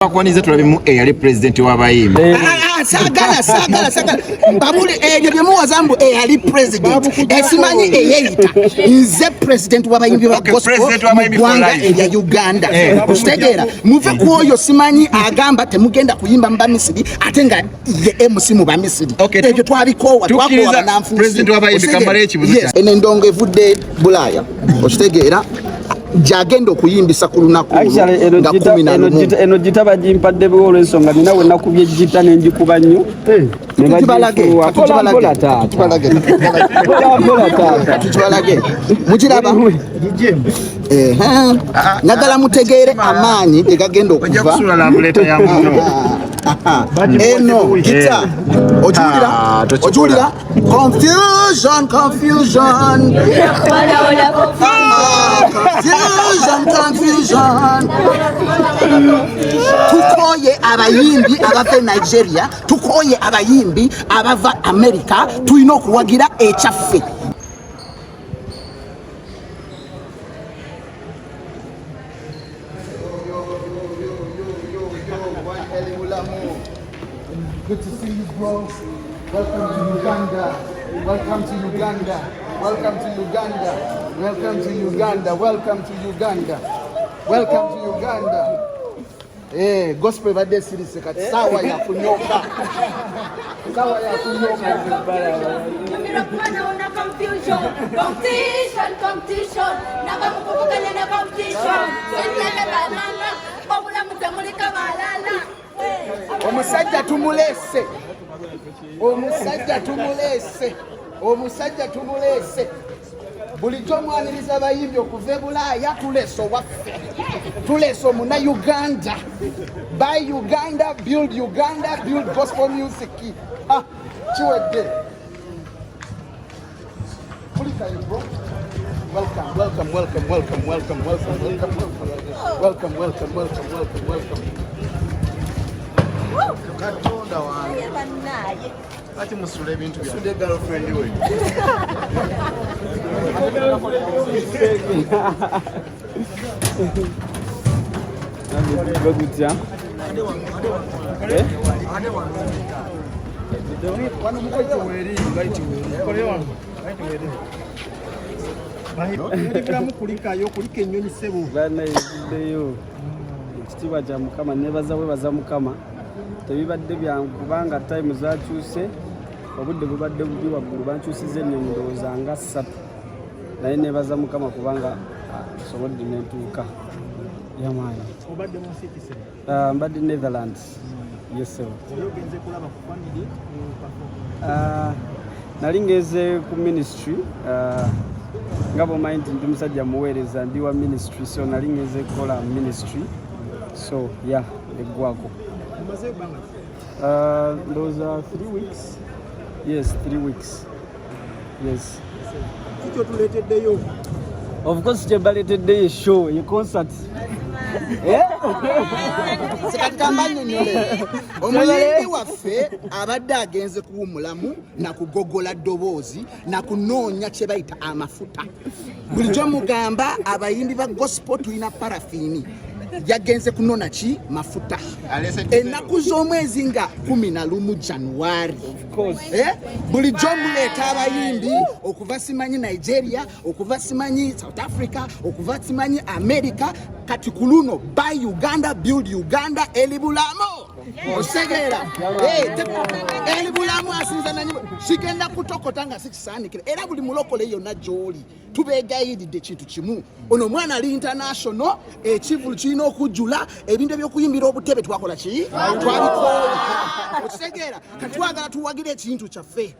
Bakwanize tulabimu eyali president w'abayimbi. Sagala. Babuli ebyo muwazambu eyali president. Esimanyi eyeyita. Nze president w'abayimbi wa gospel. Gwanga eya Uganda. Kustegeera. Muve kuoyo simanyi agamba temugenda kuyimba mba Misiri ate nga ye MC mu ba Misiri. Ebyo twabikowa n'anfuusi. President w'abayimbi kamale ekibuzo. Ene ndongo evudde Bulaaya. Kustegeera. Jagendo kuyimbisa ku lunaku nga 11 eno gitaba jimpadde bwolo ensonga nina we nakubye jita nenjikuba nnyo tukibalage mukiraba nagala mutegeere amaanyi tegagenda okuva eno gita ojulira confusion tukoye abayimbi abava Nigeria, tukoye abayimbi abava America, tulina okuwagira ekyaffe. Good to see you, bro. Welcome to Uganda. Welcome to Uganda. Welcome to Uganda. Welcome to Uganda. Welcome to Uganda. Welcome to Uganda. Eh, gospel bade sirise kati sawa ya kunyoka. Sawa ya kunyoka. Mimi una confusion. Competition. Naba mukukanya na competition. Sentana banana. Babula mutamulika balala. Omusajja tumulese bulijjo mwaniriza abayimbi okuva Bulaaya tuleso waffe tuleso muna Uganda buy Uganda build gospel music chiwedde kulikayo bro welcome Katonda wange Banaye. Ati musule ebintu bya sude girlfriend we. Bagutya. Wano mukoje weri ngaiti weri. Kole wano. Ngaiti weri. Bahi kulikayo kulika ennyonyi sebo. Bana yideyo. Ekitiibwa kya Mukama nebaza Mukama. Tebibadde byangu kubanga time zakyuse obudde bubadde bubi waggulu bankyusiza ennyonyi ndowooza nga 3 naye nebaza Mukama kubanga sobodde nentuuka yamaanyi. Obadde mu city se? Mbadde Netherlands. Yes sir. Oyogenze kulaba ku family performance? Nali ngeze ku ministry nga bomanyi nti ndi musajja muweereza ndi wa ministry so nali ngeze kukola ministry so yeah eggwako. Those are 3 weeks. Yes, 3 weeks. Yes. Of course, the balleted day show, your concert. Omuyimbi waffe abadde agenze kuwumulamu na kugogola ddoboozi na kunoonya kye bayita amafuta. Bulijjo mugamba abayimbi ba gospel tulina parafini. Yagenze kunona ki mafuta ennaku z'omwezi nga 11 January bulijjo muleeta abayimbi okuva simanyi Nigeria okuva simanyi South Africa okuva simanyi America kati ku luno buy Uganda build Uganda elibulamo osegeera elibulamu asinza nanyi sigenda kutokota nga sikisaanikira era buli mulokole yonna gy'oli tubeegayiridde kintu kimu ono mwana ali international ekivulu kirina okujjula ebintu ebyokuyimbira obutebe twakola ki twabikoola okisegeera katwagala tuwagire ekintu kyaffe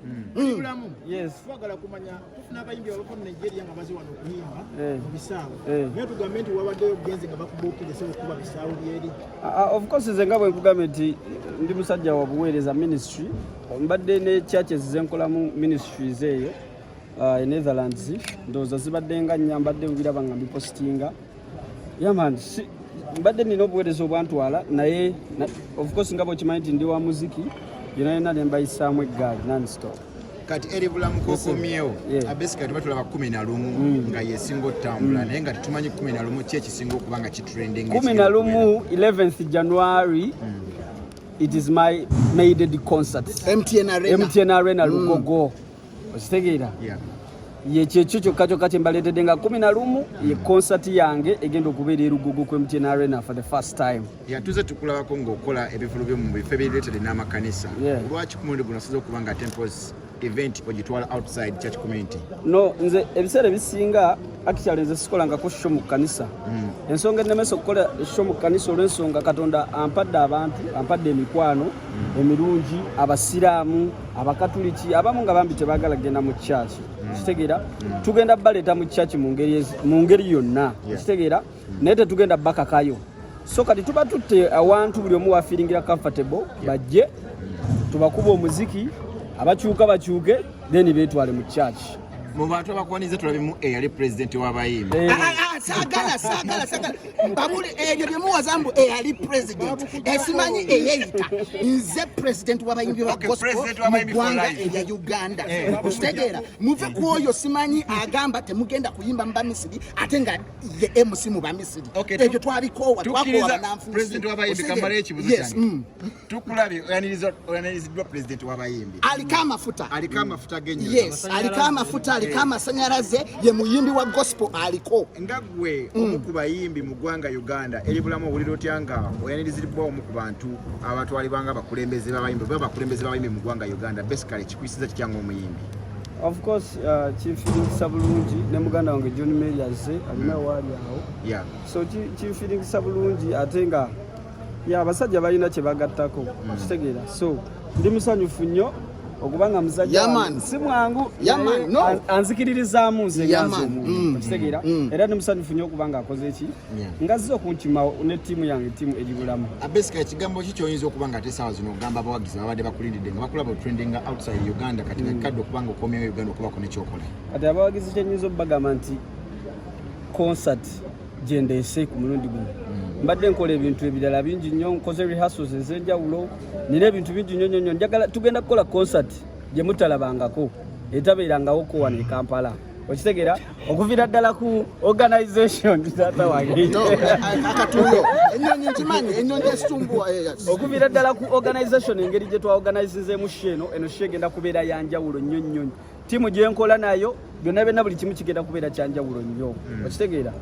twagala kumanya tufuna abayimbi abava mu Nigeria nga baze wano okuyimba mu bisaawe naye tugambe nti wabaddeyo ogenze nga bakubuukire se okuba bisaawe byeri of course nze nga bwe nkugambye nti ndi musajja wa buweereza ministry mbadde ne churches zenkolamu ministries eyo Netherlands ndowooza zibadde nga nnya mbadde mbiraba nga mbipositinga yaman mbadde nina obuweereza obwantwala naye of course nga bwekimanyi nti ndi wa muziki yona yona ne mbayisaamu eggaali non stop kati eri bulamu kokomyewo abesika tubatulaba 11 nga yesinga otambula naye nga tutumanyi 11 ki ekisinga okuba nga kitrending 11 11th January it is my maiden concert MTN Arena Lugogo okitegeera ye kyekyo kyokka kyembaletedde nga 11 ye concert yange egenda okubeera erugogo ku MTN Arena for the first time. Tuze tukulabako ng'okola ebifulu byo mu bifo ebireetedde n'amakanisa. Lwaki ku mulundi guno asobola okuba nga Temples event ogitwala outside church community? No, nze ebiseera ebisinga actually nze sikolangako show mu kanisa. Ensonga ennemesa okukola show mu kanisa olw'ensonga Katonda ampadde abantu, ampadde emikwano emirungi, abasiraamu, abakatuliki, abamu nga bambi tebaagala kugenda mu church. Kitegeera tugenda baleeta mu church mu ngeri yonna. Kitegeera naye tetugenda bakakayo. So kati tuba tutte awantu buli omu wafiringira comfortable bajje tubakuba omuziki abakyuka bakyuke then beetwale mu church. Mu bantu abakwanize tulabimu eyali president w'abayimbi. Sagala babuli eyo bye muwazambu eyali president esimanyi eyeyita nze president w'abayimbi ba gospel mu ggwanga erya Uganda. Okitegeera muve ku oyo simanyi agamba temugenda kuyimba mu Bamisiri ate nga ye MC mu Bamisiri. Ebyo twabikoowa bananfuusi. President w'abayimbi kamala ekibuzo kyange. Tukulabye oyanirizibwa president w'abayimbi. Aliko amafuta g'ennyonyi. Yes, aliko amafuta aliko amasanyalaze ye muyimbi wa gospel aliko. Nga gwe omu ku bayimbi mu ggwanga Uganda eri bulamu owulira otya nga oyanirizibwa omu ku bantu abatwalibwanga abakulembeze b'abayimbi mu ggwanga Uganda basically kikwisiza kityanga omuyimbi? Of course kinfiringisa bulungi ne muganda wange John Mary azze alina waali awo. So kinfiringisa bulungi ate nga abasajja balina kye bagattako. Kitegeera so ndi musanyufu nnyo okubanga muzajja si mwangu anzikiririzaamu nze ngazomu kitegeera era ndi musanyufu nnyo okubanga akoze eki ngazze okunkima ne ttiimu yange ttiimu eri bulamu. Abesika ekigambo ki kyoyinza okuba nga ate saawa zino ogamba abawagizi babadde bakulindidde nga bakulaba trending outside Uganda kati kakadde okubanga okomyewo Uganda okubako nekyokola? Kati abawagizi kyenyinza okubagamba nti concert gyendeese ku mulundi guno mbadde nkola ebintu ebirala bingi nnyo, nkoze rehearsals ez'enjawulo, nina ebintu bingi nnyo njagala tugenda kukola concert gye mutalabangako etabeerangawo ko wano e Kampala. Okitegeera okuviira ddala ku organization taata wange okuviira ddala ku organization engeri gye twaorganizeemu eno egenda kubeera yanjawulo nnyo ttiimu gye nkola nayo byonna buli kimu kigenda kubeera kyanjawulo nnyo. Okitegeera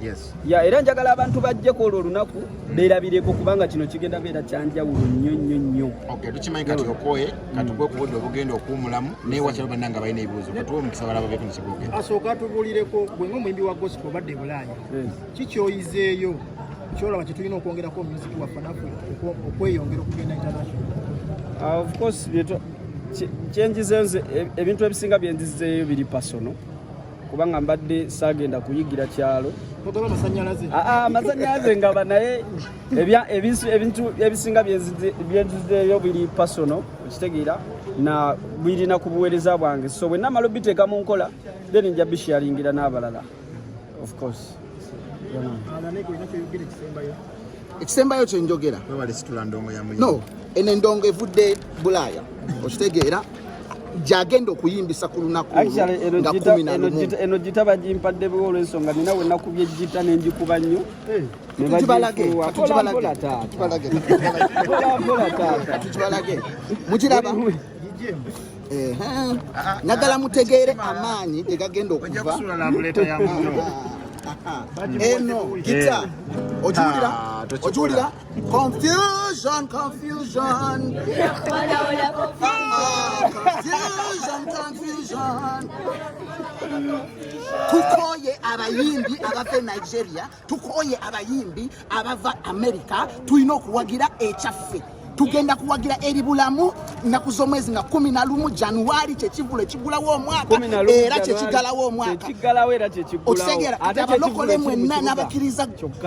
era njagala abantu bajjeko olwo olunaku beerabireko kubanga kino kigenda beera kyanjawulo nnyo. Tukimanyi kati okooye kati gwe kubudde obugenda okuwumulamu naye wakyalo banna nga balina ebibuuzo katuwa omukisa balaba beeko nekibugenda. Asooka tubulireko gwe ng'omuyimbi wa gospel badde Bulaaya kikyoyizeeyo kyolaba kye tulina okwongerako omuziki waffe naffe okweyongera okugenda international? Of course kyenjizenze ebintu ebisinga byenzizeeyo biri personal kubanga mbadde saagenda kuyigira kyalo. Amasanyalaze ngaba naye ebintu ebisinga byenzizeeyo biri personal okitegeera na birina ku buweereza bwange so bwe namala obiteeka mu nkola then nja bisharingira n'abalala of course. Ekisembayo kyenjogera no eno endongo evudde Bulaaya okitegeera gyagenda okuyimbisa ku lunaku nga 11. Eno gita bagimpadde olw'ensonga nina we nakubye gita n'engikuba nnyo tukibalage mukiraba nagala mutegeere amaanyi tegagenda okuva eno gita ojuulira confusion tukoye abayimbi abava Nigeria, tukoye abayimbi abava America, tulina okuwagira ekyaffe. Tugenda kuwagira eri bulamu naku z'omwezi nga 11 January kyekivula ekigulawo omwaka era kyekigalawo omwaka okitegera abalokole mwenna n'abakkiriza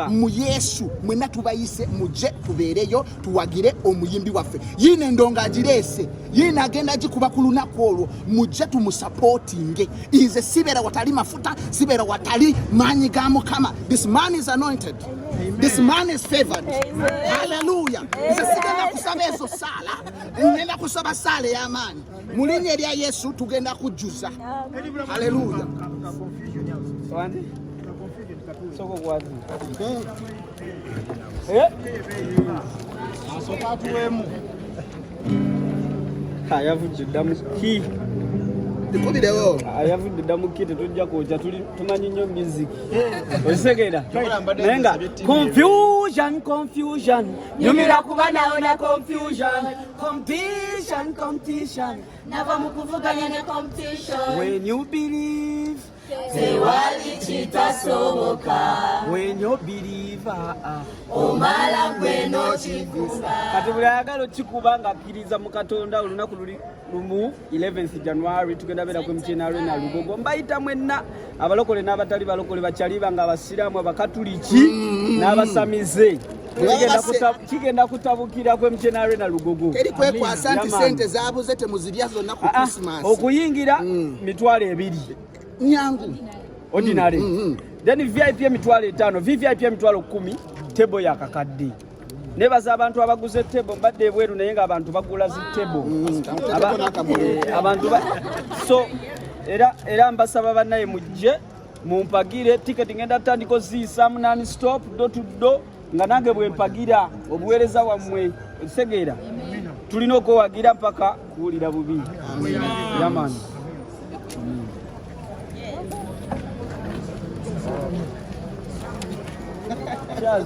mu Yesu mwenna tubayise mujje tubeereyo tuwagire omuyimbi waffe yina endonga agireese yina agenda gikuba ku lunaku olwo mujje tumusupportinge ize sibera watali mafuta sibera watali maanyi ga Mukama. This man is anointed. This man is favored. Hallelujah. Ize sigenda kusaba ezo saala ngenda kusaba saala ey'amaanyi mu linnya erya yesu tugenda kujjuza haleluya Wandi? Soko kwazi. Asooka atuweemu. Ayavudde ddamu ki? Tikubirewo. Ayavudde ddamu ki tetujja kwokya tumanyi nnyo music. Okisekeera? Naye nga confusion. Nyumira kuba nawo na confusion. Competition. Nava mu kuvuganya ne competition. When you believe. Tewali kitasoboka. When you believe. Omala gweno kikuba. Kati buli ayagala okikuba ng'akkiriza mu Katonda olunaku luli lumu 11th January tugenda beera ku MTN Arena Lugogo mbayita mwenna abalokole n'abatali balokole bakyaliba nga abasiraamu abakatuliki n'abasamize kigenda kutabukira ku MTN Arena Lugogo eri kwekwasa nti sente zaabuze temuzirya zonna ku Christmas okuyingira mitwalo 2 nyangu ordinary then VIP emitwalo 5 VVIP emitwalo 10 table yakakadde nebaza abantu abaguze table mbadde ebweru naye nga abantu bagula zi table abantu so era mbasaba bannaye mujje mumpagire ticket ngenda tandiko ziisamu non stop do to do nga nange bwempagira obuweereza wammwe okisegeera tulina okwewagira mpaka kuwulira bubi yaman Cheers.